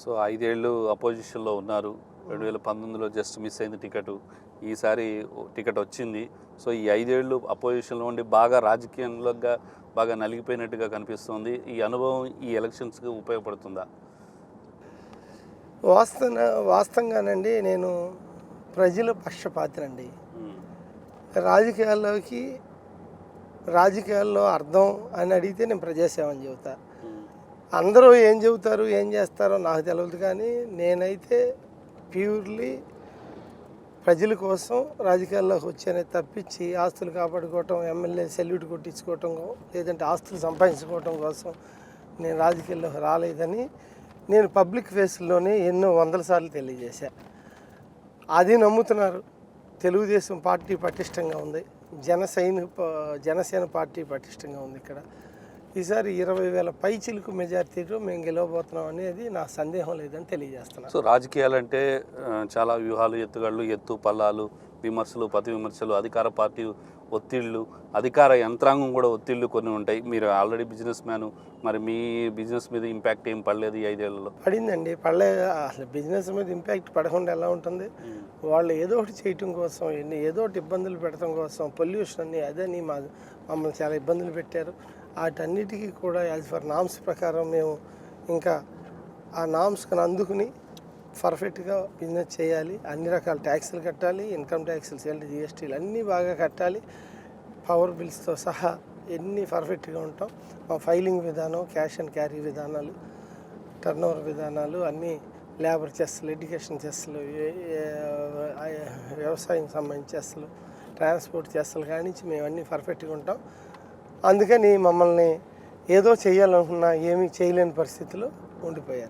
So 5 ఏళ్ళు అపోజిషన్లో ఉన్నారు. 2019లో జస్ట్ మిస్ అయింది టికెట్. ఈసారి టికెట్ వచ్చింది. సో ఈ 5 ఏళ్ళు అపోజిషన్లో ఉండి బాగా రాజకీయంగా బాగా నలిగిపోయినట్టుగా కనిపిస్తుంది. ఈ అనుభవం ఈ ఎలక్షన్స్కి ఉపయోగపడుతుందా? వాస్తవంగానండి నేను ప్రజల పక్షపాతినండి. రాజకీయాల్లో అర్థం అని అడిగితే నేను ప్రజాసేవని చెబుతా. అందరూ ఏం చెబుతారు ఏం చేస్తారో నాకు తెలియదు, కానీ నేనైతే ప్యూర్లీ ప్రజల కోసం రాజకీయాల్లోకి వచ్చానే తప్పించి ఆస్తులు కాపాడుకోవటం, ఎమ్మెల్యే సెల్యూట్ కొట్టించుకోవటం, లేదంటే ఆస్తులు సంపాదించుకోవటం కోసం నేను రాజకీయాల్లోకి రాలేదని నేను పబ్లిక్ ఫేస్లోనే ఎన్నో వందల సార్లు తెలియజేశా. అది నమ్ముతున్నారు. తెలుగుదేశం పార్టీ పటిష్టంగా ఉంది, జనసేన పార్టీ పటిష్టంగా ఉంది. ఇక్కడ ఈసారి 20,000 పైచిలకు మెజార్టీతో మేము గెలవబోతున్నాం అనేది నా సందేహం లేదని తెలియజేస్తున్నాను. సో రాజకీయాలంటే చాలా వ్యూహాలు, ఎత్తుగళ్ళు, ఎత్తు పల్లాలు, విమర్శలు, ప్రతి విమర్శలు, అధికార పార్టీ ఒత్తిళ్ళు, అధికార యంత్రాంగం కూడా ఒత్తిళ్ళు కొన్ని ఉంటాయి. మీరు ఆల్రెడీ బిజినెస్ మ్యాను, మరి మీ బిజినెస్ మీద ఇంపాక్ట్ ఏం పడలేదు ఈ 5 ఏళ్లలో? పడిందండి. అసలు బిజినెస్ మీద ఇంపాక్ట్ పడకుండా ఎలా ఉంటుంది? వాళ్ళు ఏదో ఒకటి చేయటం కోసం, ఏదో ఒకటి ఇబ్బందులు పెట్టడం కోసం, పొల్యూషన్ అని అదని మమ్మల్ని చాలా ఇబ్బందులు పెట్టారు. వాటన్నిటికీ కూడా యాజ్ ఫర్ నామ్స్ ప్రకారం మేము ఇంకా ఆ నామ్స్కి అందుకుని పర్ఫెక్ట్గా బిజినెస్ చేయాలి. అన్ని రకాల ట్యాక్సులు కట్టాలి, ఇన్కమ్ ట్యాక్సులు, సేల్ జిఎస్టీలు అన్నీ బాగా కట్టాలి. పవర్ బిల్స్తో సహా ఎన్ని పర్ఫెక్ట్గా ఉంటాం. మా ఫైలింగ్ విధానం, క్యాష్ అండ్ క్యారీ విధానాలు, టర్న్ ఓవర్ విధానాలు అన్నీ, లేబర్ చెస్లు, ఎడ్యుకేషన్ చెస్లు, వ్యవసాయం సంబంధించి చెస్లు, ట్రాన్స్పోర్ట్ చెస్లు కానించి మేము అన్నీ పర్ఫెక్ట్గా ఉంటాం. అందుకని మమ్మల్ని ఏదో చేయాలనుకున్నా ఏమీ చేయలేని పరిస్థితిలో ఉండిపోయారు.